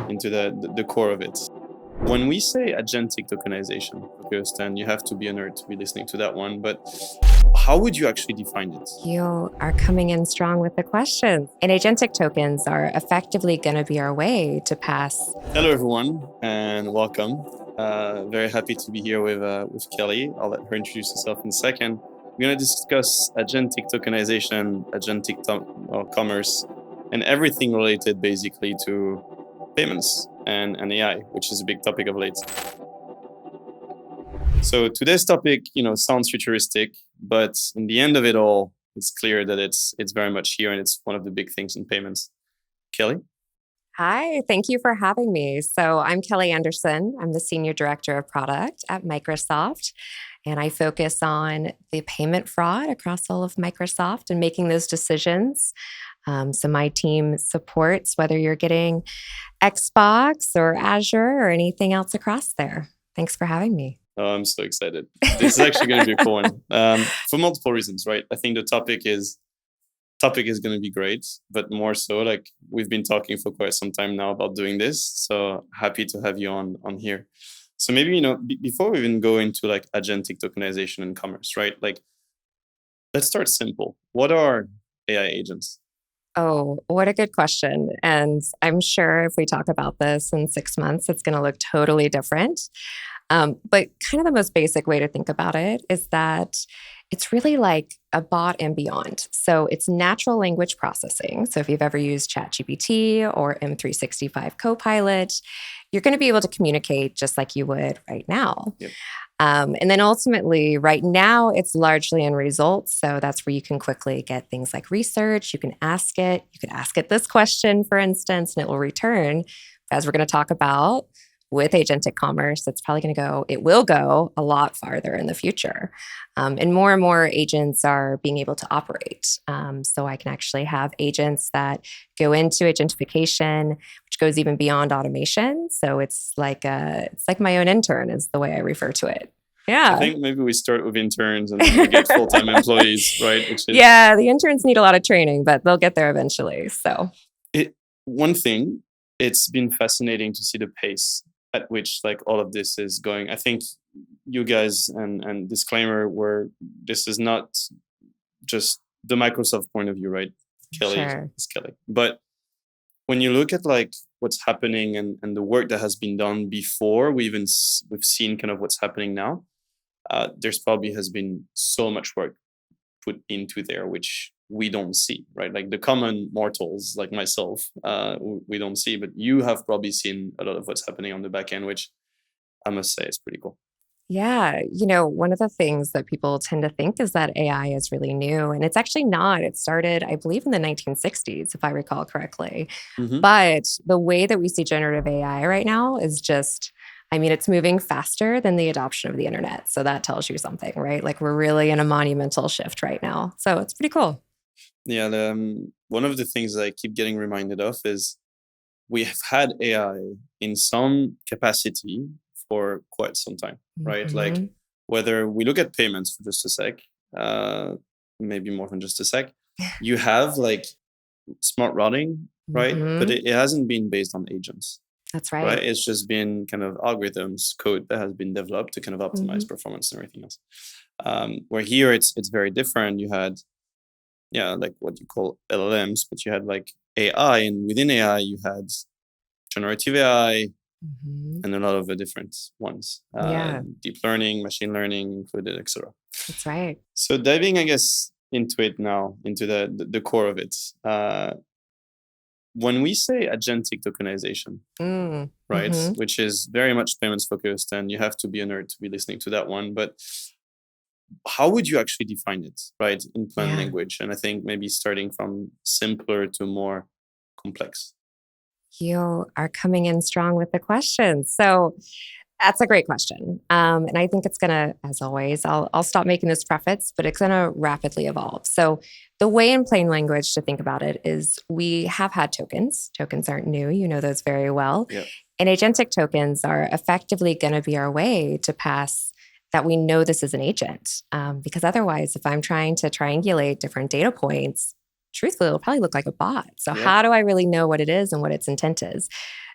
into the core of it. When we say agentic tokenization, because then you have to be a nerd to be listening to that one, but how would you actually define it? You are coming in strong with the questions. And agentic tokens are effectively going to be our way to pass. Hello, everyone, and welcome. Very happy to be here with Kelley. I'll let her introduce herself in a second. We're going to discuss agentic tokenization, agentic commerce, and everything related basically to payments and AI, which is a big topic of late. So today's topic, sounds futuristic, but in the end of it all, it's clear that it's very much here, and it's one of the big things in payments. Kelley? Hi, thank you for having me. So I'm Kelley Andersen. I'm the Senior Director of Product at Microsoft, and I focus on the payment fraud across all of Microsoft and making those decisions. So my team supports whether you're getting Xbox or Azure or anything else across there. Thanks for having me. Oh, I'm so excited. This is actually going to be a cool one for multiple reasons, right? I think the topic is going to be great, but more so, like, we've been talking for quite some time now about doing this. So happy to have you on here. So maybe, before we even go into like agentic tokenization and commerce, right? Like, let's start simple. What are AI agents? Oh, what a good question. And I'm sure if we talk about this in 6 months, it's going to look totally different. But kind of the most basic way to think about it is that it's really like a bot and beyond. So it's natural language processing. So if you've ever used ChatGPT or M365 Copilot, you're going to be able to communicate just like you would right now. Yep. And then ultimately, right now, it's largely in results. So that's where you can quickly get things like research. You can ask it. You could ask it this question, for instance, and it will return. As we're going to talk about with agentic commerce, it will go a lot farther in the future. And more agents are being able to operate. So I can actually have agents that go into agentification, which goes even beyond automation. So it's like my own intern is the way I refer to it. Yeah. I think maybe we start with interns and then we get full-time employees, right? Yeah, the interns need a lot of training, but they'll get there eventually. So one thing, it's been fascinating to see the pace at which like all of this is going. I think you guys, and disclaimer, where this is not just the Microsoft point of view, right? Kelley Sure. is Kelley. But when you look at like what's happening and the work that has been done before we've seen kind of what's happening now, there's probably has been so much work put into there, which we don't see, right? Like the common mortals like myself, we don't see, but you have probably seen a lot of what's happening on the back end, which I must say is pretty cool. Yeah. One of the things that people tend to think is that AI is really new, and it's actually not. It started, I believe, in the 1960s, if I recall correctly. Mm-hmm. But the way that we see generative AI right now is just, it's moving faster than the adoption of the internet. So that tells you something, right? Like we're really in a monumental shift right now. So it's pretty cool. Yeah. One of the things that I keep getting reminded of is we have had AI in some capacity for quite some time, right? Mm-hmm. Like whether we look at payments for just a sec, maybe more than just a sec, you have like smart routing, right? Mm-hmm. But it hasn't been based on agents. That's right. Right? It's just been kind of algorithms, code that has been developed to kind of optimize performance and everything else. Where here it's very different. You had, like what you call LLMs, but you had like AI, and within AI you had generative AI and a lot of the different ones. Deep learning, machine learning included, etc. That's right. So diving, I guess, into it now, into the core of it. When we say agentic tokenization, right, which is very much payments focused, and you have to be a nerd to be listening to that one, but how would you actually define it, right, in plain language? And I think maybe starting from simpler to more complex. You are coming in strong with the questions. So that's a great question. And I think it's going to, as always, I'll stop making this preface, but it's going to rapidly evolve. So the way in plain language to think about it is we have had tokens. Tokens aren't new. You know those very well. Yep. And agentic tokens are effectively going to be our way to pass that we know this is an agent. Because otherwise, if I'm trying to triangulate different data points, truthfully, it'll probably look like a bot. So how do I really know what it is and what its intent is?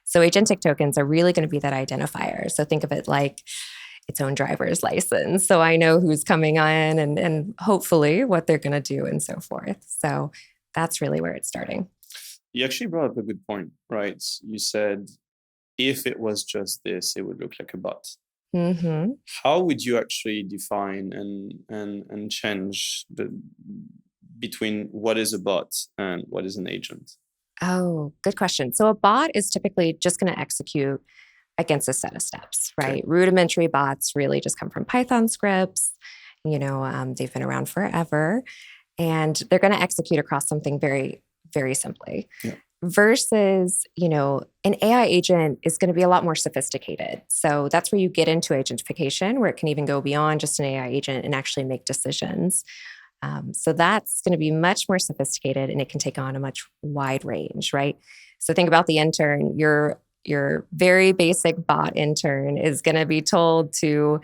So agentic tokens are really going to be that identifier. So think of it like its own driver's license. So I know who's coming in and hopefully what they're going to do and so forth. So that's really where it's starting. You actually brought up a good point, right? You said if it was just this, it would look like a bot. Mm-hmm. How would you actually define and change between what is a bot and what is an agent? Oh, good question. So a bot is typically just going to execute against a set of steps, right? Okay. Rudimentary bots really just come from Python scripts. They've been around forever, and they're going to execute across something very, very simply. Yeah. Versus, an AI agent is going to be a lot more sophisticated. So that's where you get into agentification, where it can even go beyond just an AI agent and actually make decisions. So that's going to be much more sophisticated, and it can take on a much wide range, right? So think about the intern. Your very basic bot intern is going to be told to,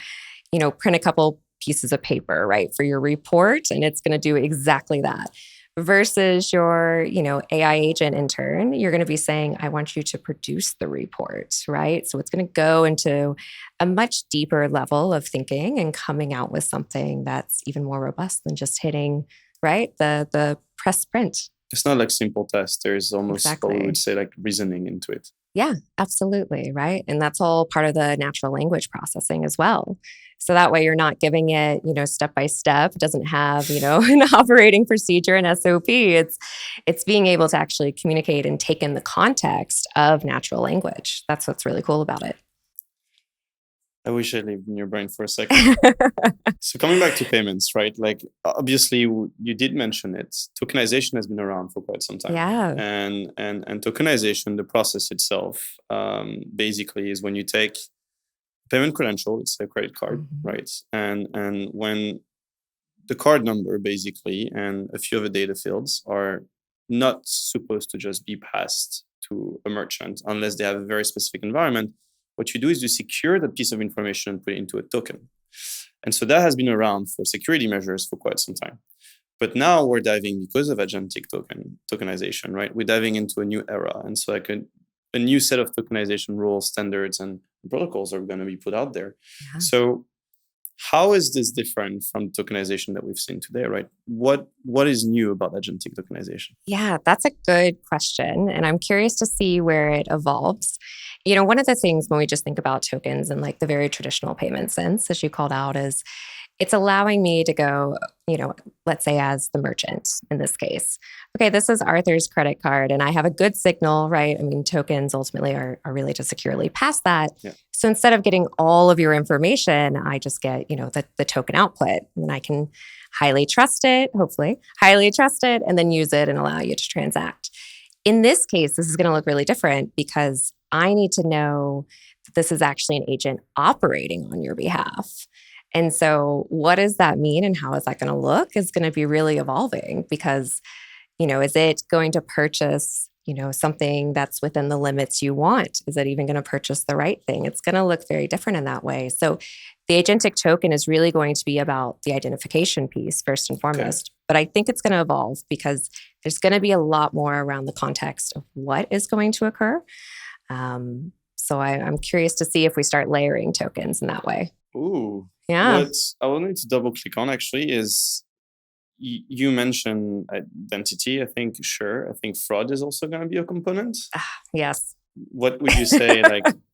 print a couple pieces of paper, right, for your report, and it's going to do exactly that. Versus your, AI agent intern, you're going to be saying, I want you to produce the report, right? So it's going to go into a much deeper level of thinking and coming out with something that's even more robust than just hitting, right, the press print. It's not like simple tests. There's almost Exactly. what we would say like reasoning into it. Yeah, absolutely. Right. And that's all part of the natural language processing as well. So that way you're not giving it, step by step. It doesn't have, an operating procedure and SOP. It's being able to actually communicate and take in the context of natural language. That's what's really cool about it. I wish I lived in your brain for a second. So coming back to payments, right? Like obviously you did mention it. Tokenization has been around for quite some time. Yeah. And tokenization, the process itself, basically is when you take payment credential, it's a credit card, right? And when the card number basically and a few of the data fields are not supposed to just be passed to a merchant unless they have a very specific environment. What you do is you secure that piece of information and put it into a token. And so that has been around for security measures for quite some time. But now we're diving, because of agentic tokenization, right? We're diving into a new era. And so like a new set of tokenization rules, standards, and protocols are going to be put out there. Yeah. So how is this different from tokenization that we've seen today, right? What is new about agentic tokenization? Yeah, that's a good question. And I'm curious to see where it evolves. One of the things when we just think about tokens and like the very traditional payment sense, as you called out, is it's allowing me to go, let's say as the merchant in this case. Okay, this is Arthur's credit card and I have a good signal, right? I mean, tokens ultimately are really to securely pass that. Yeah. So instead of getting all of your information, I just get, the token output, and I can highly trust it, and then use it and allow you to transact. In this case, this is going to look really different because I need to know that this is actually an agent operating on your behalf. And so what does that mean and how is that going to look is going to be really evolving because, is it going to purchase, something that's within the limits you want? Is it even going to purchase the right thing? It's going to look very different in that way. So the agentic token is really going to be about the identification piece first and foremost. Okay. But I think it's going to evolve because there's going to be a lot more around the context of what is going to occur. So I'm curious to see if we start layering tokens in that way. Ooh. Yeah. What I wanted to double click on actually is you mentioned identity. I think fraud is also going to be a component. Yes. What would you say?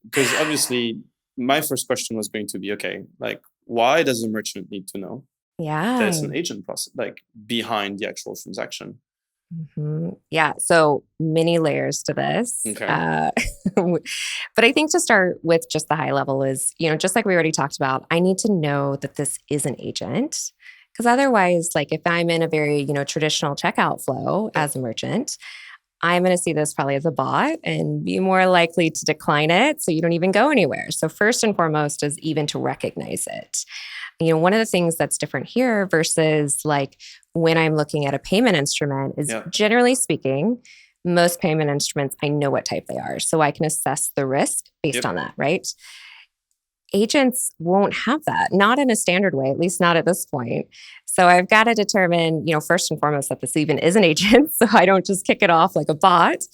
Because obviously my first question was going to be, okay, why does a merchant need to know that it's an agent process, behind the actual transaction? Mm-hmm. Yeah. So many layers to this. Okay. But I think to start with just the high level is, just like we already talked about, I need to know that this is an agent. Because otherwise, if I'm in a very, traditional checkout flow as a merchant, I'm going to see this probably as a bot and be more likely to decline it. So you don't even go anywhere. So first and foremost is even to recognize it. One of the things that's different here versus when I'm looking at a payment instrument is generally speaking, most payment instruments, I know what type they are. So I can assess the risk based on that, right? agents won't have that, not in a standard way, at least not at this point. So I've got to determine, first and foremost, that this even is an agent. So I don't just kick it off like a bot.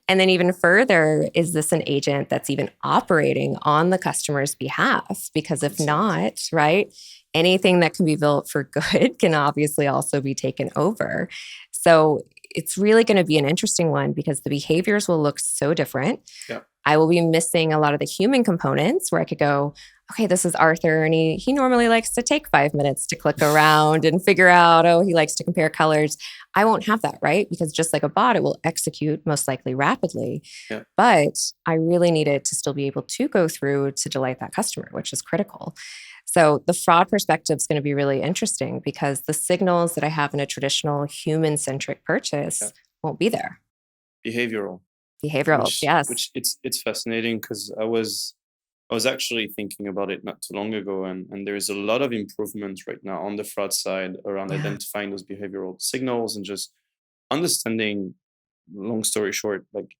And then even further, is this an agent that's even operating on the customer's behalf? Because if not, right, anything that can be built for good can obviously also be taken over. So it's really going to be an interesting one because the behaviors will look so different. Yeah. I will be missing a lot of the human components where I could go, okay, this is Arthur, and he normally likes to take 5 minutes to click around and figure out, oh, he likes to compare colors. I won't have that, right? Because just like a bot, it will execute most likely rapidly. Yeah. But I really need it to still be able to go through to delight that customer, which is critical. So the fraud perspective is going to be really interesting because the signals that I have in a traditional human-centric purchase won't be there. Behavioral, yes. Which it's fascinating because I was actually thinking about it not too long ago, and there is a lot of improvement right now on the fraud side around identifying those behavioral signals and just understanding, long story short, like,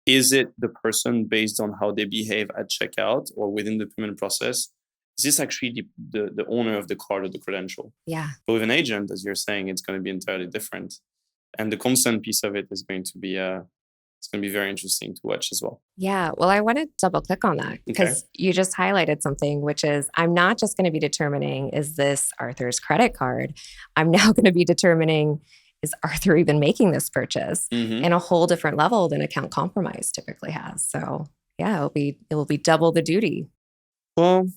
is it the person based on how they behave at checkout or within the payment process? Is this actually the owner of the card or the credential? Yeah. But with an agent, as you're saying, it's going to be entirely different. And the consent piece of it is going to be it's going to be very interesting to watch as well. Yeah. Well, I want to double click on that because you just highlighted something, which is I'm not just going to be determining, is this Arthur's credit card? I'm now going to be determining, is Arthur even making this purchase in a whole different level than account compromise typically has. So yeah, it will be double the duty. Well,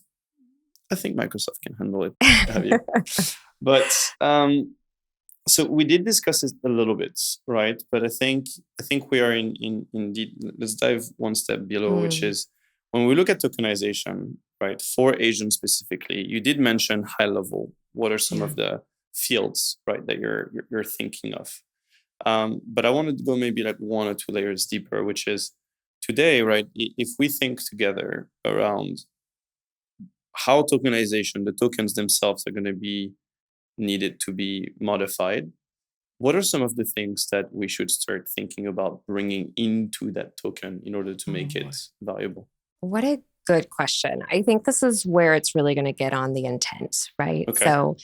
I think Microsoft can handle it. But so we did discuss it a little bit, right? But I think we are in indeed. Let's dive one step below, which is when we look at tokenization, right? For agents specifically, you did mention high level. What are some of the fields, right, that you're thinking of? But I wanted to go maybe like one or two layers deeper, which is today, right? If we think together around how tokenization, the tokens themselves are going to be needed to be modified, what are some of the things that we should start thinking about bringing into that token in order to make it valuable? What a good question. I think this is where it's really going to get on the intent, right? Okay. So,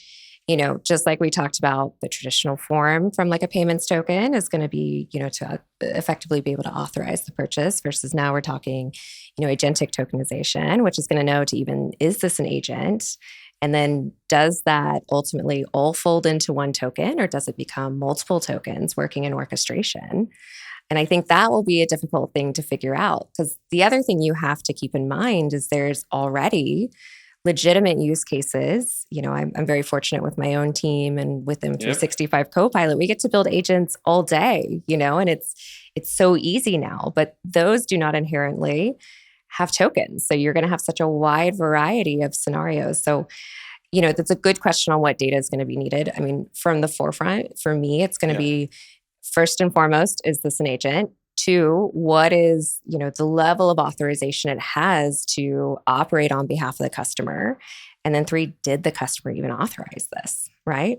just like we talked about, the traditional form from like a payments token is going to be, to effectively be able to authorize the purchase versus now we're talking, agentic tokenization, which is going to know to even, is this an agent? And then does that ultimately all fold into one token or does it become multiple tokens working in orchestration? And I think that will be a difficult thing to figure out because the other thing you have to keep in mind is there's already legitimate use cases. I'm very fortunate with my own team and with M365 Copilot. We get to build agents all day, and it's so easy now, but those do not inherently have tokens. So you're going to have such a wide variety of scenarios. So, that's a good question on what data is going to be needed. I mean, from the forefront, for me, it's going to be first and foremost, is this an agent? 2, what is, the level of authorization it has to operate on behalf of the customer? And then 3, did the customer even authorize this, right?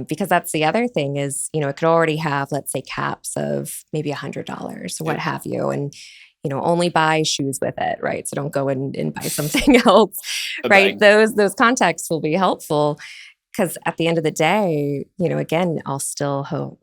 Because that's the other thing is, it could already have, let's say, caps of maybe $100 or what have you. And, only buy shoes with it, right? So don't go and buy something else, right? Those contexts will be helpful. Because at the end of the day, again, I'll still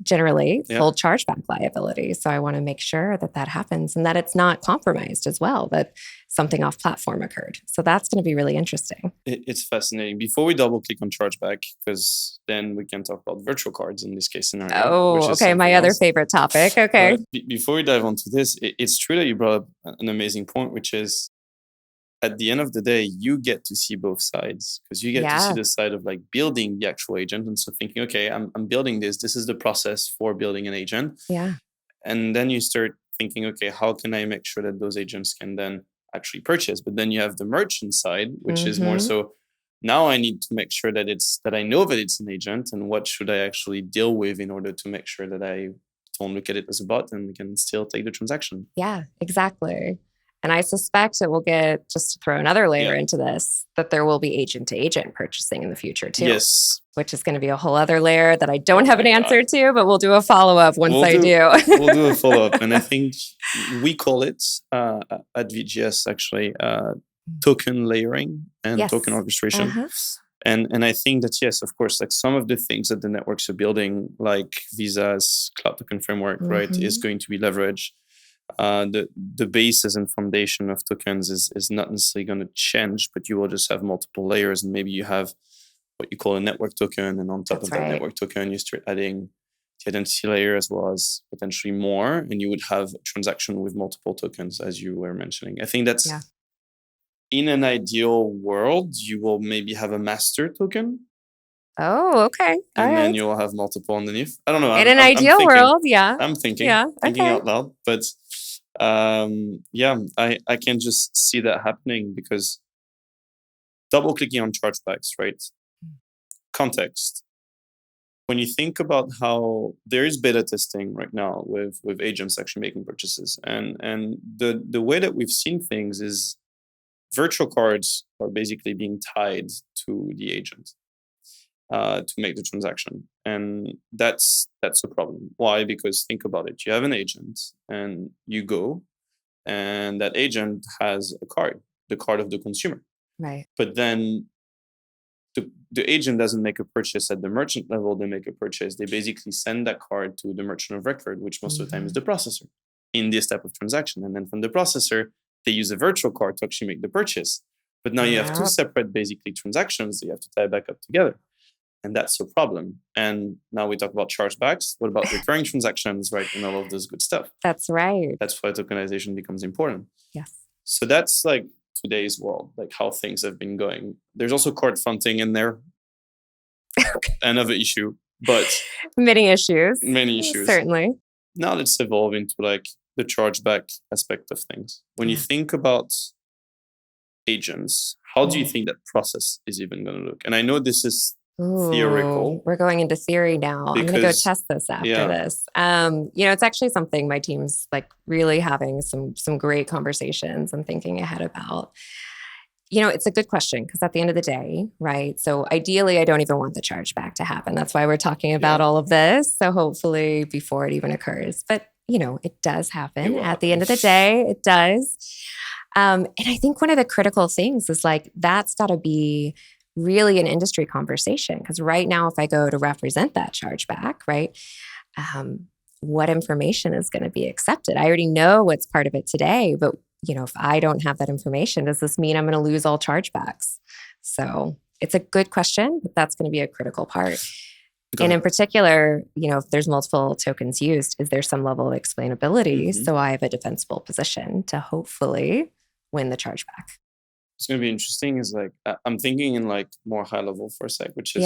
generally hold chargeback liability. So I want to make sure that happens and that it's not compromised as well, that something off platform occurred. So that's going to be really interesting. It's fascinating. Before we double click on chargeback, because then we can talk about virtual cards in this case scenario. Oh, okay. My other favorite topic. Okay. Before we dive onto this, it's true that you brought up an amazing point, which is, at the end of the day, you get to see both sides because you get to see the side of like building the actual agent. And so thinking, okay, I'm building this. This is the process for building an agent. Yeah. And then you start thinking, okay, how can I make sure that those agents can then actually purchase? But then you have the merchant side, which is more so now I need to make sure that I know that it's an agent and what should I actually deal with in order to make sure that I don't look at it as a bot and can still take the transaction. Yeah, exactly. And I suspect it will get, just to throw another layer into this, that there will be agent-to-agent purchasing in the future too. Yes. Which is going to be a whole other layer that I don't have an answer to, but we'll do a follow-up once I do. We'll do a follow-up. And I think we call it at VGS actually token layering and Yes. token orchestration. And I think that, yes, of course, like some of the things that the networks are building, like Visa's cloud token framework, right, is going to be leveraged. The basis and foundation of tokens is not necessarily going to change, but you will just have multiple layers, and maybe you have what you call a network token, and on top of that network token, you start adding the identity layer as well as potentially more, and you would have a transaction with multiple tokens, as you were mentioning. I think that's in an ideal world, you will maybe have a master token. Oh, okay. And then you'll have multiple underneath. I don't know. In an ideal world, yeah. I'm thinking okay. out loud. But I can just see that happening because double-clicking on chargebacks, right? Context. When you think about how there is beta testing right now with agents actually making purchases, and the way that we've seen things is virtual cards are basically being tied to the agent to make the transaction, and that's a problem. Why? Because think about it: you have an agent, and you go, and that agent has a card, the card of the consumer, right? But then the agent doesn't make a purchase at the merchant level. They make a purchase. They basically send that card to the merchant of record, which most of the time is the processor in this type of transaction. And then from the processor, they use a virtual card to actually make the purchase. But now you have two separate basically transactions that you have to tie back up together. And that's a problem. And now we talk about chargebacks. What about recurring transactions, right? And all of this good stuff. That's right. That's why tokenization becomes important. Yes. So that's like today's world, like how things have been going. There's also court fronting in there. Another issue, but many issues, certainly. Now let's evolve into like the chargeback aspect of things. When you think about agents, how do you think that process is even going to look? And I know this is theoretical. We're going into theory now. I'm going to go test this after this. It's actually something my team's like really having some great conversations and thinking ahead about. It's a good question because at the end of the day, right? So ideally, I don't even want the chargeback to happen. That's why we're talking about all of this. So hopefully before it even occurs, but it does happen at the end of the day. It does. And I think one of the critical things is like, that's got to be really an industry conversation. Because right now, if I go to represent that chargeback, right, what information is going to be accepted? I already know what's part of it today, but if I don't have that information, does this mean I'm going to lose all chargebacks? So it's a good question, but that's going to be a critical part. And in particular, if there's multiple tokens used, is there some level of explainability? So I have a defensible position to hopefully win the chargeback. It's going to be interesting is like, I'm thinking in like more high level for a sec, which is,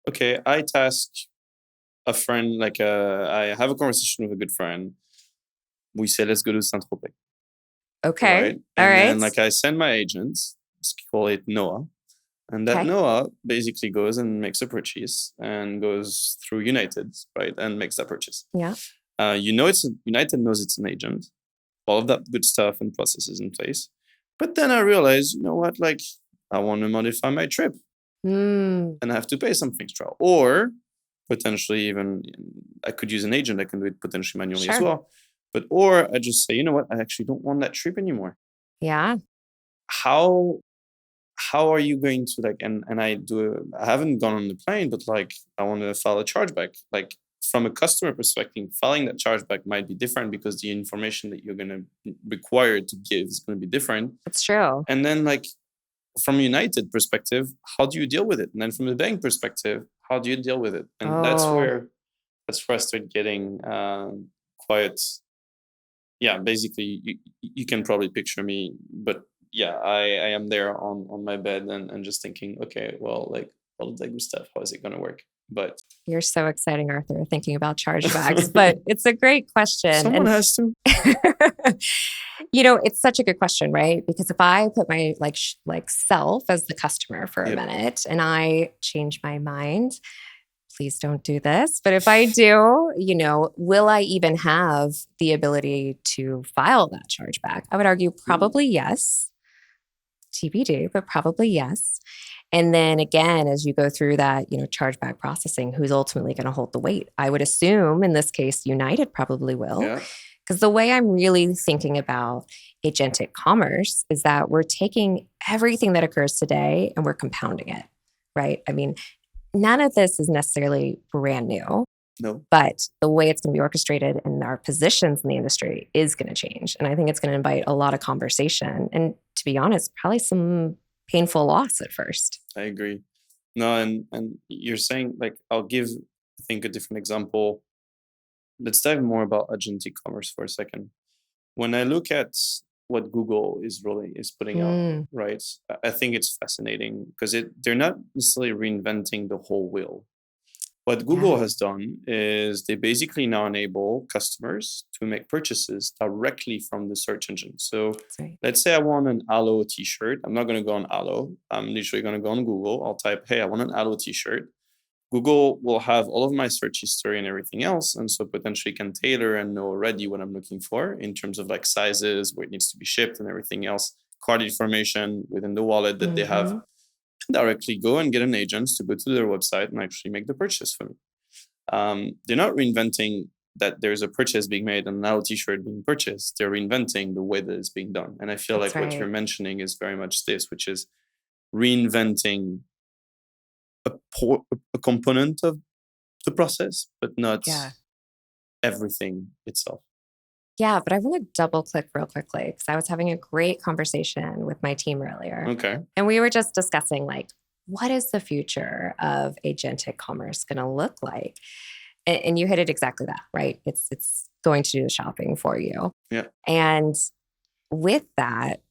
okay, I task a friend, like I have a conversation with a good friend. We say, let's go to Saint-Tropez. Okay. Right? All right. And like I send my agent, let's call it Noah. And that Noah basically goes and makes a purchase and goes through United, right? And makes that purchase. Yeah. United knows it's an agent. All of that good stuff and processes in place. But then I realized, you know what, like I want to modify my trip. And I have to pay something extra. Or potentially even I could use an agent. I can do it potentially manually as well. Or I just say, you know what, I actually don't want that trip anymore. Yeah. How are you going to like, and I haven't gone on the plane, but like I want to file a chargeback. Like from a customer perspective, filing that chargeback might be different because the information that you're going to require to give is going to be different. That's true. And then like from a United perspective, how do you deal with it? And then from the bank perspective, how do you deal with it? And that's where I start getting quite. Yeah, basically, you can probably picture me, but yeah, I am there on my bed and just thinking, okay, well, like all of that good stuff, how is it going to work? But you're so exciting, Arthur, thinking about chargebacks, but it's a great question. Someone has to. It's such a good question, right? Because if I put my like self as the customer for a minute and I change my mind, please don't do this. But if I do, will I even have the ability to file that chargeback? I would argue probably yes. TBD, but probably yes. And then again, as you go through that, chargeback processing, who's ultimately going to hold the weight? I would assume in this case, United probably will. Because the way I'm really thinking about agentic commerce is that we're taking everything that occurs today and we're compounding it, right? I mean, none of this is necessarily brand new, No. but the way it's going to be orchestrated and our positions in the industry is going to change. And I think it's going to invite a lot of conversation. And to be honest, probably some painful loss at first. I agree. No, and you're saying, like, I'll give, I think, a different example. Let's dive more about agentic commerce for a second. When I look at what Google is putting out, Mm, right? I think it's fascinating because they're not necessarily reinventing the whole wheel. What Google yeah, has done is they basically now enable customers to make purchases directly from the search engine. So that's right. let's say I want an Aloe t-shirt. I'm not going to go on Aloe. I'm literally going to go on Google. I'll type, hey, I want an Aloe t-shirt. Google will have all of my search history and everything else. And so potentially can tailor and know already what I'm looking for in terms of like sizes, where it needs to be shipped and everything else, card information within the wallet that they have, Mm-hmm. directly go and get an agent to go to their website and actually make the purchase for me. They're not reinventing that there's a purchase being made and now a t-shirt being purchased. They're reinventing the way that it's being done. And I feel That's like what you're right. mentioning is very much this, which is reinventing a component of the process, but not Yeah. everything itself. Yeah, but I want to double click real quickly because I was having a great conversation with my team earlier. Okay. And we were just discussing, like, what is the future of agentic commerce going to look like? And you hit it exactly that, right? It's going to do the shopping for you. Yeah. And with that,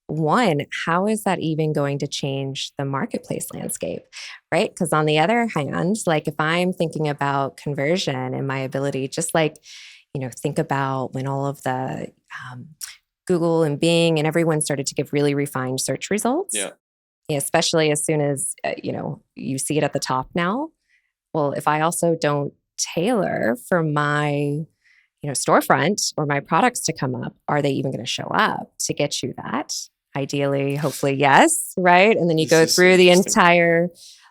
one, how is that even going to change the marketplace landscape, right? Because on the other hand, like if I'm thinking about conversion and my ability, just like, think about when all of the Google and Bing and everyone started to give really refined search results, Yeah. especially as soon as, you see it at the top now. Well, if I also don't tailor for my storefront or my products to come up, are they even going to show up to get you that? Ideally, hopefully, yes, right? And then you This go is so through the interesting. entire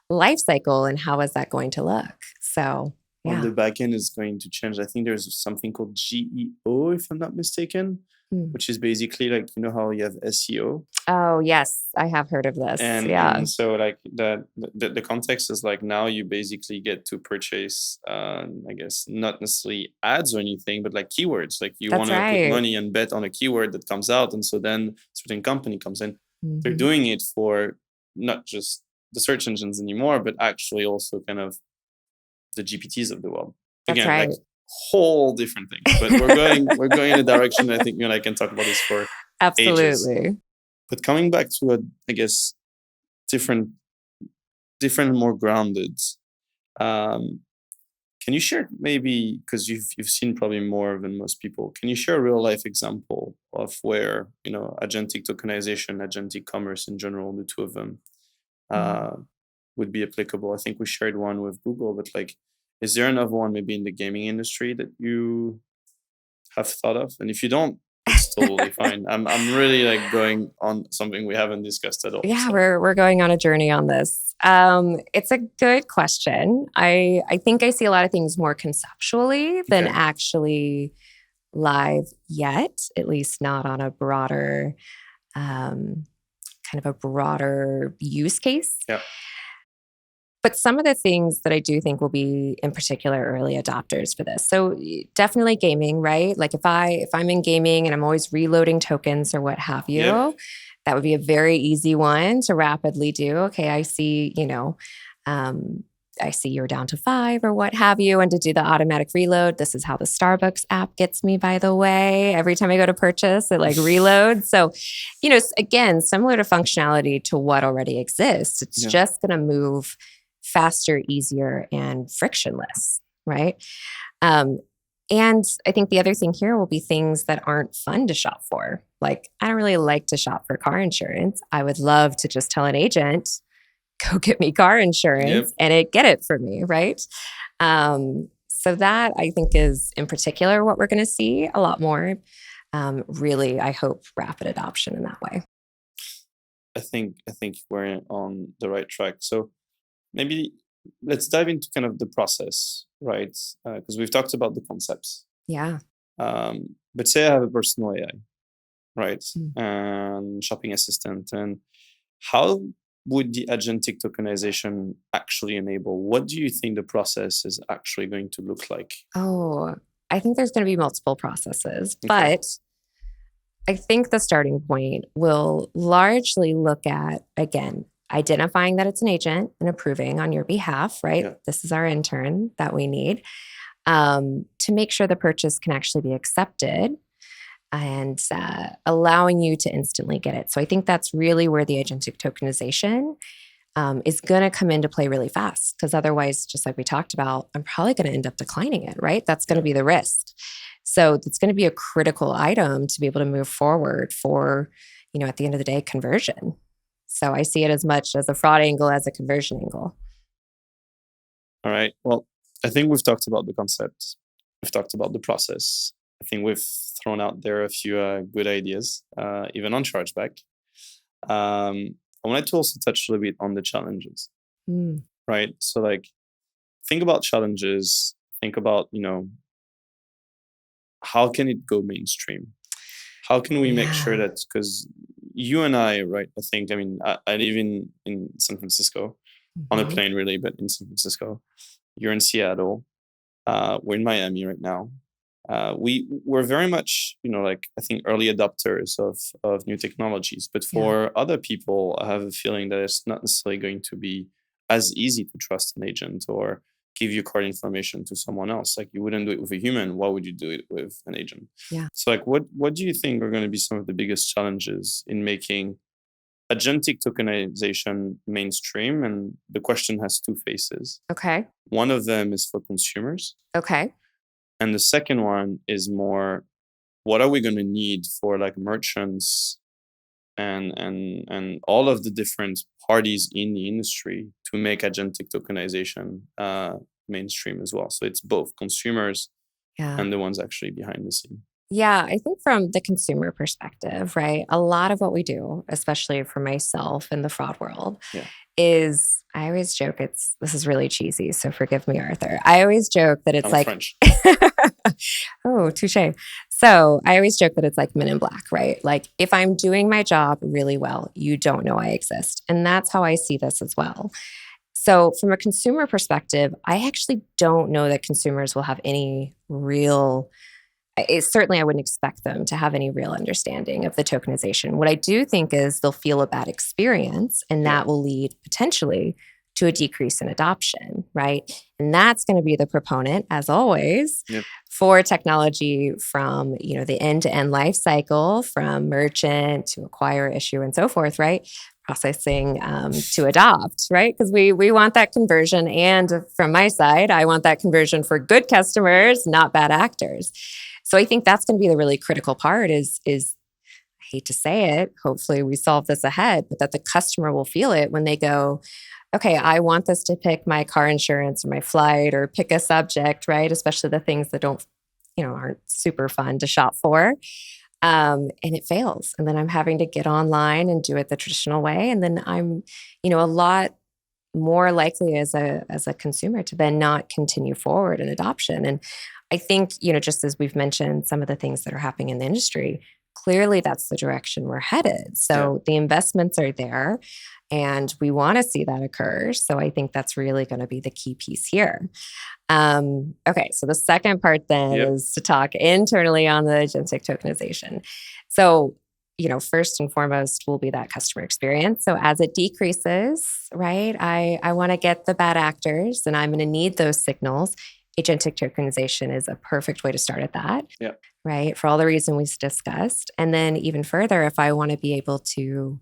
life cycle and how is that going to look? So, On yeah. the back end is going to change. I think there's something called GEO, if I'm not mistaken, Mm. which is basically like, you know how you have SEO, Oh, yes, I have heard of this. Yeah. and so like the context is like now you basically get to purchase, I guess not necessarily ads or anything, but like keywords. Like you want That's to put right. money and bet on a keyword that comes out, and so then certain company comes in. They're Mhm. doing it for not just the search engines anymore, but actually also kind of the GPTs of the world. That's Again, like right. whole different thing. But we're going in a direction. I think you and I can talk about this for ages. Absolutely. But coming back to I guess different, more grounded. Um, can you share maybe, because you've seen probably more than most people? Can you share a real life example of where agentic tokenization, agentic commerce in general, the two of them, Mm. uh, would be applicable? I think we shared one with Google, but like, is there another one maybe in the gaming industry that you have thought of? And if you don't, it's totally fine. I'm really like going on something we haven't discussed at all. Yeah, So we're going on a journey on this. It's a good question. I think I see a lot of things more conceptually than okay, actually live yet, at least not on a broader, kind of a broader use case. yeah, But some of the things that I do think will be in particular early adopters for this. So definitely gaming, right? Like if I'm in gaming and I'm always reloading tokens or what have yep, you, that would be a very easy one to rapidly do. Okay, um, I see you're down to 5 or what have you, and to do the automatic reload. This is how the Starbucks app gets me, by the way. Every time I go to purchase, it like reloads. So, again, similar to functionality to what already exists. It's yeah, just going to move faster, easier, and frictionless, right? Um, and I think the other thing here will be things that aren't fun to shop for. Like, I don't really like to shop for car insurance. I would love to just tell an agent, go get me car yep. insurance and get it for me, right? So that I think is in particular what we're going to see a lot more. Really, I hope rapid adoption in that way. I think we're on the right track. So maybe let's dive into kind of the process, right? Because we've talked about the concepts. Yeah. But say I have a personal AI, right? Mm. And shopping assistant. And how would the agentic tokenization actually enable? What do you think the process is actually going to look like? Oh, I think there's going to be multiple processes, Okay. but I think the starting point will largely look at, again, identifying that it's an agent and approving on your behalf, right? Yeah. This is our intern that we need to make sure the purchase can actually be accepted and allowing you to instantly get it. So I think that's really where the agentic tokenization is going to come into play really fast because otherwise, just like we talked about, I'm probably going to end up declining it, right? That's going to be the risk. So it's going to be a critical item to be able to move forward for, at the end of the day, conversion. So I see it as much as a fraud angle as a conversion angle. All right. Well, I think we've talked about the concept. We've talked about the process. I think we've thrown out there a few good ideas, even on chargeback. I wanted to also touch a little bit on the challenges, right? So, like, think about challenges. Think about, how can it go mainstream? How can we make sure that, because you and I, right? I live in San Francisco, on a plane really, but in San Francisco. You're in Seattle. We're in Miami right now. We're very much, I think early adopters of new technologies. But for other people, I have a feeling that it's not necessarily going to be as easy to trust an agent or give your card information to someone else. Like, you wouldn't do it with a human. Why would you do it with an agent? Yeah. So, like, what do you think are going to be some of the biggest challenges in making agentic tokenization mainstream? And the question has two faces. Okay. One of them is for consumers. Okay. And the second one is more, what are we going to need for like merchants and all of the different parties in the industry to make agentic tokenization mainstream as well? So it's both consumers and the ones actually behind the scene. Yeah, I think from the consumer perspective, right? A lot of what we do, especially for myself in the fraud world, is I always joke this is really cheesy, so forgive me, Arthur. I always joke that it's I'm like French. Oh, touche. So I always joke that it's like Men in Black, right? Like, if I'm doing my job really well, you don't know I exist. And that's how I see this as well. So from a consumer perspective, I actually don't know that consumers will have any real certainly I wouldn't expect them to have any real understanding of the tokenization. What I do think is they'll feel a bad experience, and that will lead potentially to a decrease in adoption, right? And that's going to be the proponent, as always, for technology from the end-to-end life cycle, from merchant to acquire, issue, and so forth, right? Processing to adopt, right? Because we want that conversion, and from my side, I want that conversion for good customers, not bad actors. So I think that's going to be the really critical part is I hate to say it, hopefully we solve this ahead, but that the customer will feel it when they go, okay, I want this to pick my car insurance or my flight or pick a subject, right? Especially the things that aren't super fun to shop for. And it fails. And then I'm having to get online and do it the traditional way. And then I'm, a lot more likely as a consumer to then not continue forward in adoption. And I think, just as we've mentioned, some of the things that are happening in the industry, clearly that's the direction we're headed. So the investments are there and we want to see that occur. So I think that's really going to be the key piece here. Okay, so the second part then is to talk internally on the agentic tokenization. So, first and foremost will be that customer experience. So as it decreases, right, I want to get the bad actors and I'm going to need those signals. Agentic tokenization is a perfect way to start at that, right? For all the reasons we've discussed. And then even further, if I want to be able to,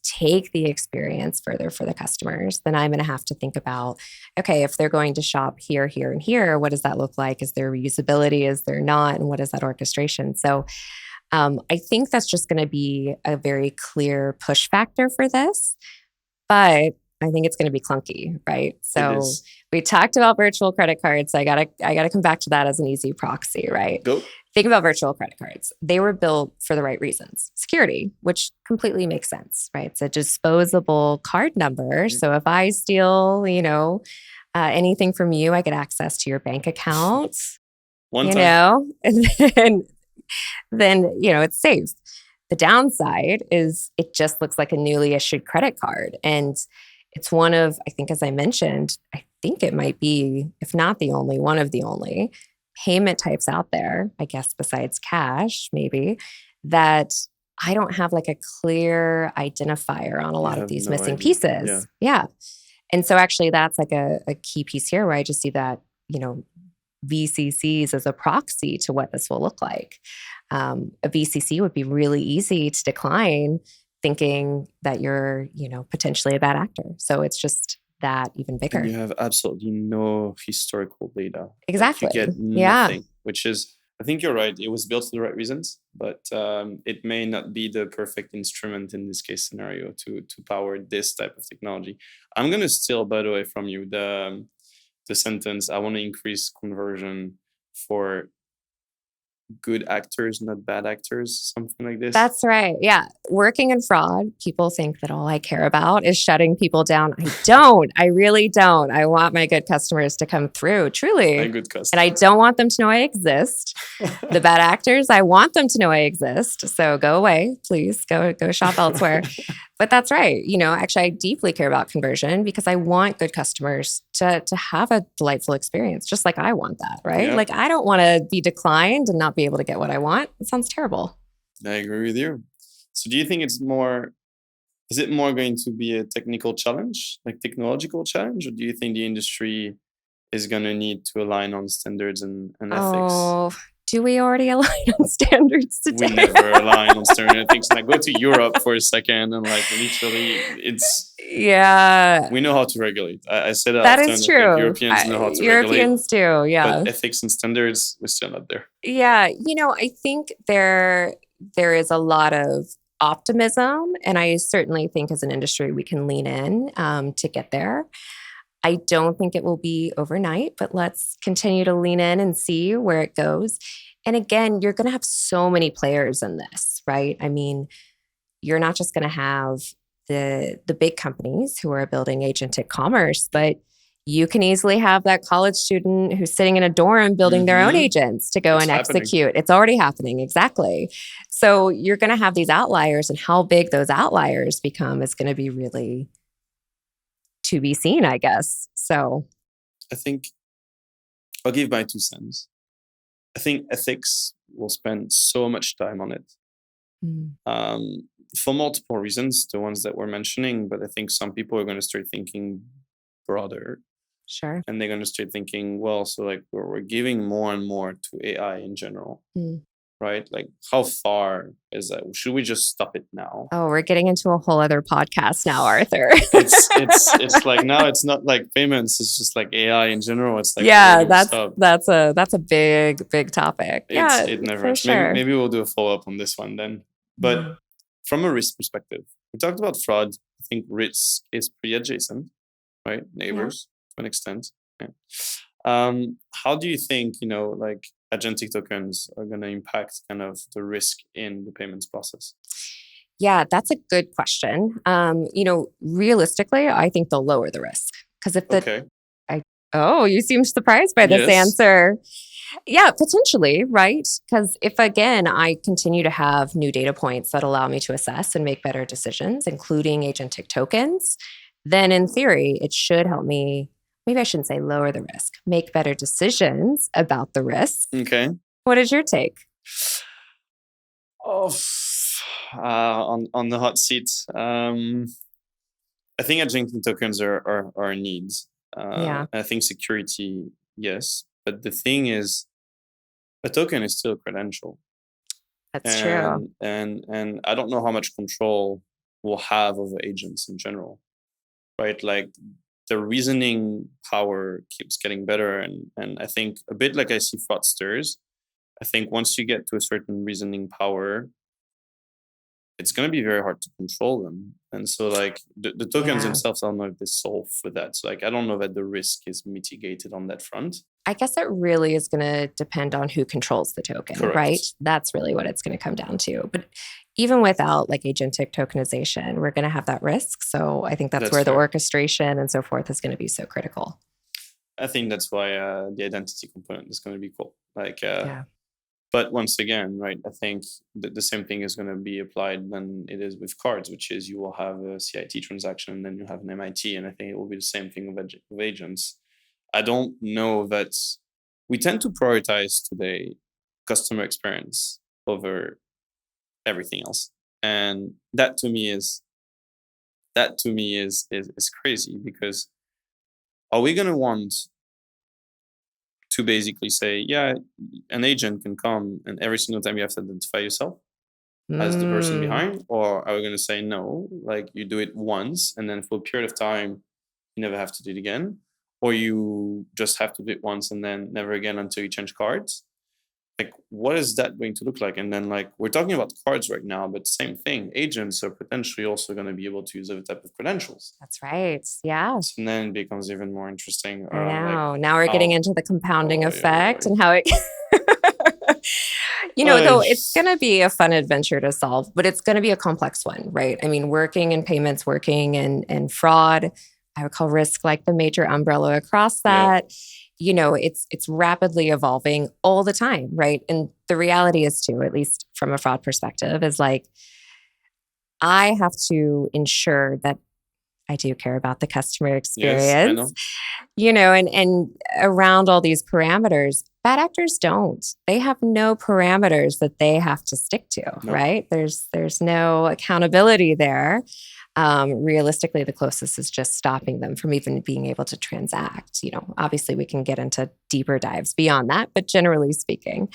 take the experience further for the customers, then I'm going to have to think about, okay, if they're going to shop here, here, and here, what does that look like? Is there reusability? Is there not? And what is that orchestration? So I think that's just going to be a very clear push factor for this. But I think it's going to be clunky, right? So we talked about virtual credit cards. I gotta come back to that as an easy proxy, right? Go. Think about virtual credit cards. They were built for the right reasons. Security, which completely makes sense, right? It's a disposable card number. So if I steal, anything from you, I get access to your bank account. One you time. know, and then it's safe. The downside is it just looks like a newly issued credit card. And it's one of, I think, as I mentioned, I think it might be, if not the only, one of the only payment types out there, I guess, besides cash, maybe, that I don't have like a clear identifier on a lot of these no missing idea. pieces. Yeah. And so actually that's like a key piece here where I just see that, VCCs as a proxy to what this will look like. A VCC would be really easy to decline thinking that you're, potentially a bad actor. So it's just that even bigger. And you have absolutely no historical data. Exactly. Like you get nothing, which is, I think you're right. It was built for the right reasons, but it may not be the perfect instrument in this case scenario to power this type of technology. I'm going to steal, by the way, from you the sentence, I want to increase conversion for good actors, not bad actors, something like this. That's right. Yeah. Working in fraud, people think that all I care about is shutting people down. I don't. I really don't. I want my good customers to come through, truly. My good customers. And I don't want them to know I exist. The bad actors, I want them to know I exist. So go away, please. Go shop elsewhere. But that's right. Actually, I deeply care about conversion because I want good customers to have a delightful experience, just like I want that, right? Yeah. Like I don't want to be declined and not be able to get what I want. It sounds terrible. I agree with you. So do you think is it more going to be a technical challenge, like technological challenge, or do you think the industry is going to need to align on standards and ethics? Oh, do we already align on standards today? We never align on standards and ethics. Like, go to Europe for a second and like literally it's... Yeah. We know how to regulate. I say that That often. is true. Europeans know how to Europeans regulate. do, yeah. But ethics and standards, we're still not there. Yeah. I think there is a lot of optimism, and I certainly think as an industry we can lean in to get there. I don't think it will be overnight, but let's continue to lean in and see where it goes. And again, you're going to have so many players in this, right? I mean, you're not just going to have the big companies who are building agentic commerce, but you can easily have that college student who's sitting in a dorm building their own agents to go and execute. It's already happening. Exactly. So you're going to have these outliers, and how big those outliers become is going to be really to be seen, I guess. So I think I'll give my 2 cents. I think ethics will spend so much time on it. For multiple reasons, the ones that we're mentioning, but I think some people are going to start thinking broader. Sure. And they're going to start thinking, well, so like we're giving more and more to AI in general, right? Like how far is that? Should we just stop it now? Oh, we're getting into a whole other podcast now, Arthur. it's like now it's not like payments, it's just like AI in general. It's like, yeah, that's a big topic. It never ends. Sure. Maybe we'll do a follow-up on this one then. But from a risk perspective, we talked about fraud. I think risk is pretty adjacent, right? Neighbors to an extent. Yeah. How do you think, like agentic tokens are going to impact kind of the risk in the payments process? Yeah, that's a good question. Realistically, I think they'll lower the risk because if you seem surprised by this answer. Yeah, potentially, right? Because if, again, I continue to have new data points that allow me to assess and make better decisions, including agentic tokens, then in theory, it should help me, maybe I shouldn't say lower the risk, make better decisions about the risk. Okay. What is your take? On the hot seat, I think agentic tokens are a need. I think security, yes. But the thing is, a token is still a credential. That's true. And I don't know how much control we'll have over agents in general, right? Like the reasoning power keeps getting better. And I think a bit like I see fraudsters, I think once you get to a certain reasoning power, it's going to be very hard to control them. And so like the tokens themselves, I don't know if they solve for that. So like, I don't know that the risk is mitigated on that front. I guess it really is going to depend on who controls the token, right? That's really what it's going to come down to. But even without like agentic tokenization, we're going to have that risk. So I think that's where the orchestration and so forth is going to be so critical. I think that's why the identity component is going to be cool. Yeah. But once again, right, I think the same thing is going to be applied when it is with cards, which is you will have a CIT transaction and then you have an MIT. And I think it will be the same thing with agents. I don't know that we tend to prioritize today customer experience over everything else. And that to me is crazy, because are we going to want to basically say, yeah, an agent can come and every single time you have to identify yourself as the person behind? Or are we going to say, no, like you do it once and then for a period of time, you never have to do it again? Or you just have to do it once and then never again until you change cards? Like, what is that going to look like? And then, like, we're talking about cards right now, but same thing. Agents are potentially also going to be able to use other type of credentials. That's right. Yeah. So then it becomes even more interesting. I know. Now we're getting into the compounding effect and how it, though it's going to be a fun adventure to solve, but it's going to be a complex one, right? I mean, working in payments, working in fraud, I would call risk like the major umbrella across that. It's rapidly evolving all the time, right? And the reality is too, at least from a fraud perspective, is like, I have to ensure that I do care about the customer experience, and around all these parameters, bad actors don't. They have no parameters that they have to stick to, right? There's no accountability there. Realistically, the closest is just stopping them from even being able to transact. Obviously we can get into deeper dives beyond that, but generally speaking.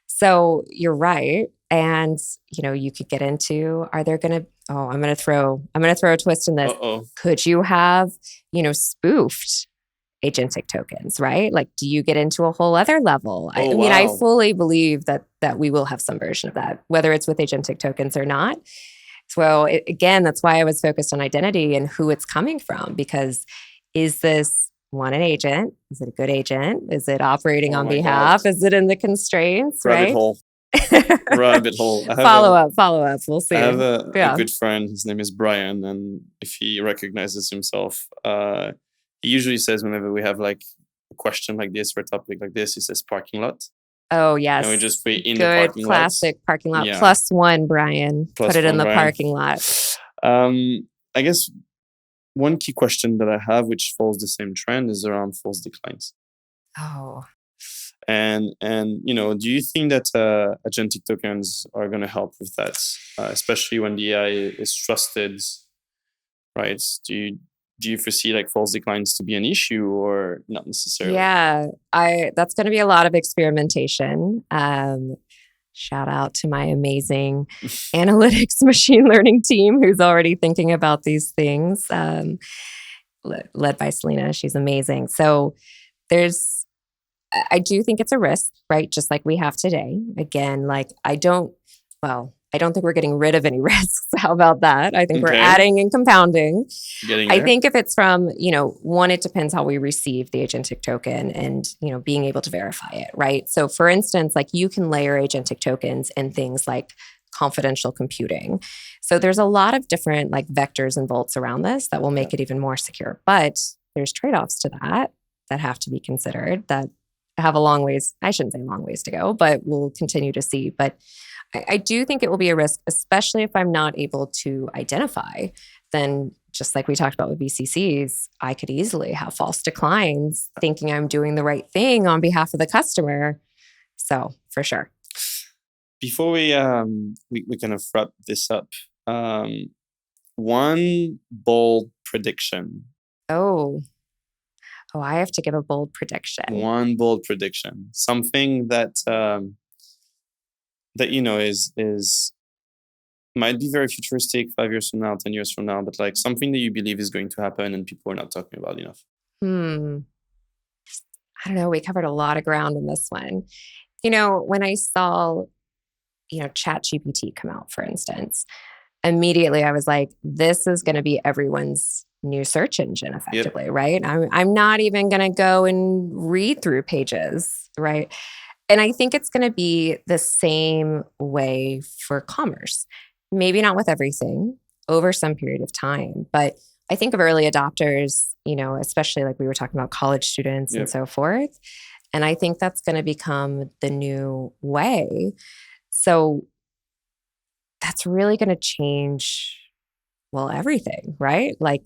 So you're right. And, you could get into, are there going to, I'm going to throw a twist in this. Could you have, spoofed agentic tokens, right? Like, do you get into a whole other level? I mean, I fully believe that we will have some version of that, whether it's with agentic tokens or not. So again, that's why I was focused on identity and who it's coming from, because is this an agent? Is it a good agent? Is it operating on behalf? God. Is it in the constraints? Rabbit hole. Rabbit hole. Follow up. We'll see. I have a good friend. His name is Brian, and if he recognizes himself, he usually says whenever we have like a question like this or a topic like this, he says parking lot. Oh, yes. And we just put it in the parking lot. Classic parking lot. Yeah. +1, Brian. Put it in the parking lot. I guess one key question that I have, which follows the same trend, is around false declines. Oh. And do you think that agentic tokens are going to help with that, especially when the AI is trusted, right? Do you foresee like false declines to be an issue or not necessarily? Yeah, that's going to be a lot of experimentation. Shout out to my amazing analytics machine learning team who's already thinking about these things, led by Selena. She's amazing. So I do think it's a risk, right? Just like we have today. Again, like I don't think we're getting rid of any risks. How about that? I think we're adding and compounding. I think if it's from, one, it depends how we receive the agentic token and, being able to verify it, right? So for instance, like you can layer agentic tokens and things like confidential computing. So there's a lot of different like vectors and bolts around this that will make it even more secure. But there's trade-offs to that have to be considered that have a long ways, I shouldn't say long ways to go, but we'll continue to see. But I do think it will be a risk, especially if I'm not able to identify. Then just like we talked about with BCCs, I could easily have false declines thinking I'm doing the right thing on behalf of the customer. So for sure. Before we kind of wrap this up, one bold prediction. I have to give a bold prediction. One bold prediction. Something that is might be very futuristic 5 years from now, 10 years from now, but like something that you believe is going to happen and people are not talking about enough. I don't know. We covered a lot of ground in this one. When I saw, ChatGPT come out, for instance, immediately I was like, this is going to be everyone's new search engine effectively, right? I'm not even going to go and read through pages, right? And I think it's going to be the same way for commerce. Maybe not with everything over some period of time, but I think of early adopters, especially like we were talking about college students and so forth. And I think that's going to become the new way. So that's really going to change, well, everything, right? Like,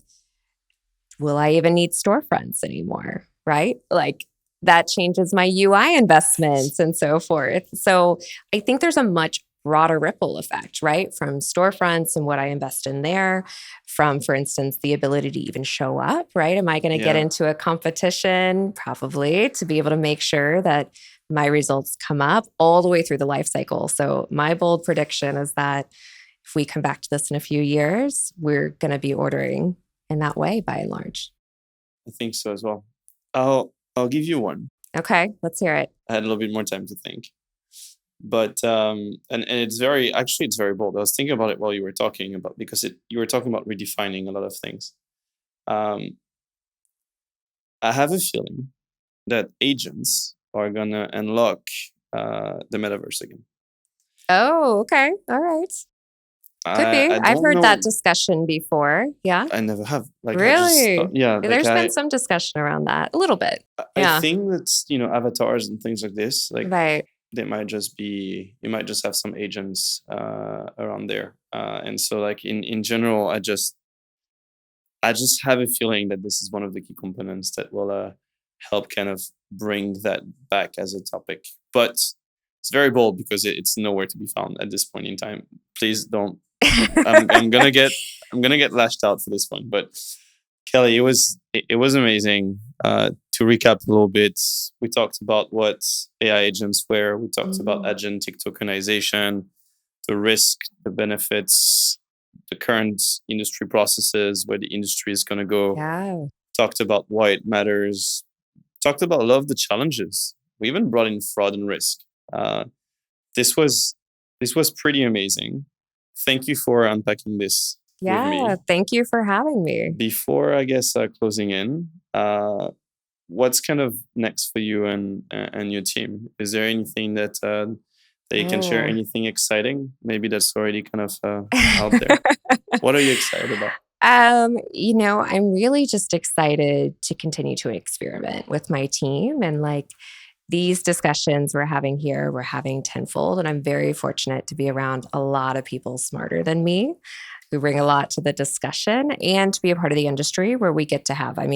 will I even need storefronts anymore? Right? Like, that changes my UI investments and so forth. So I think there's a much broader ripple effect, right? From storefronts and what I invest in there, from, for instance, the ability to even show up, right? Am I going to get into a competition? Probably, to be able to make sure that my results come up all the way through the life cycle. So my bold prediction is that if we come back to this in a few years, we're going to be ordering in that way by and large. I think so as well. I'll give you one. Okay, let's hear it. I had a little bit more time to think. But and it's very bold. I was thinking about it while you were talking about, because you were talking about redefining a lot of things. I have a feeling that agents are gonna unlock the metaverse again. Oh, okay. All right. Could be. I've heard that discussion before. Yeah. I never have. Like, really? There's been like some discussion around that a little bit. I think that's, avatars and things like this. Like, right. They might just be, you might just have some agents around there. And so, like, in general, I just have a feeling that this is one of the key components that will help kind of bring that back as a topic. But it's very bold because it's nowhere to be found at this point in time. Please don't. I'm gonna get lashed out for this one. But Kelley, it was amazing. To recap a little bit, we talked about what AI agents were. We talked about agentic tokenization, the risk, the benefits, the current industry processes, where the industry is going to go. Yeah. Talked about why it matters. Talked about a lot of the challenges. We even brought in fraud and risk. This was pretty amazing. Thank you for unpacking this with me. Thank you for having me. Before, I guess, closing in, what's kind of next for you and your team? Is there anything that you can share? Anything exciting? Maybe that's already kind of out there. What are you excited about? I'm really just excited to continue to experiment with my team, and like these discussions we're having here, we're having tenfold. And I'm very fortunate to be around a lot of people smarter than me who bring a lot to the discussion, and to be a part of the industry where we get to have, I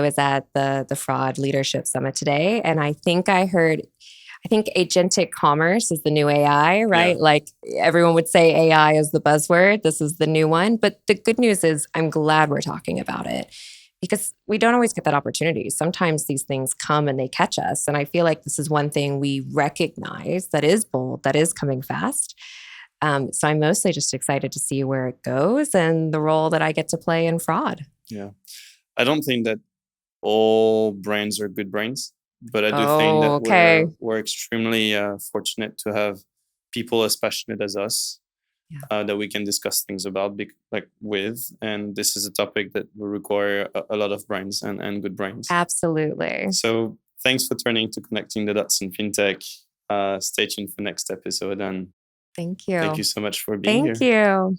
was at the Fraud Leadership Summit today, and I think agentic commerce is the new AI, right? Yeah. Like everyone would say AI is the buzzword. This is the new one. But the good news is I'm glad we're talking about it, because we don't always get that opportunity. Sometimes these things come and they catch us. And I feel like this is one thing we recognize that is bold, that is coming fast. So I'm mostly just excited to see where it goes and the role that I get to play in fraud. Yeah. I don't think that all brands are good brands, but I do think that we're extremely fortunate to have people as passionate as us that we can discuss things about with. And this is a topic that will require a lot of brains and good brains. Absolutely. So thanks for turning to connecting the dots in fintech. Stay tuned for next episode. And thank you. Thank you so much for being here. Thank you.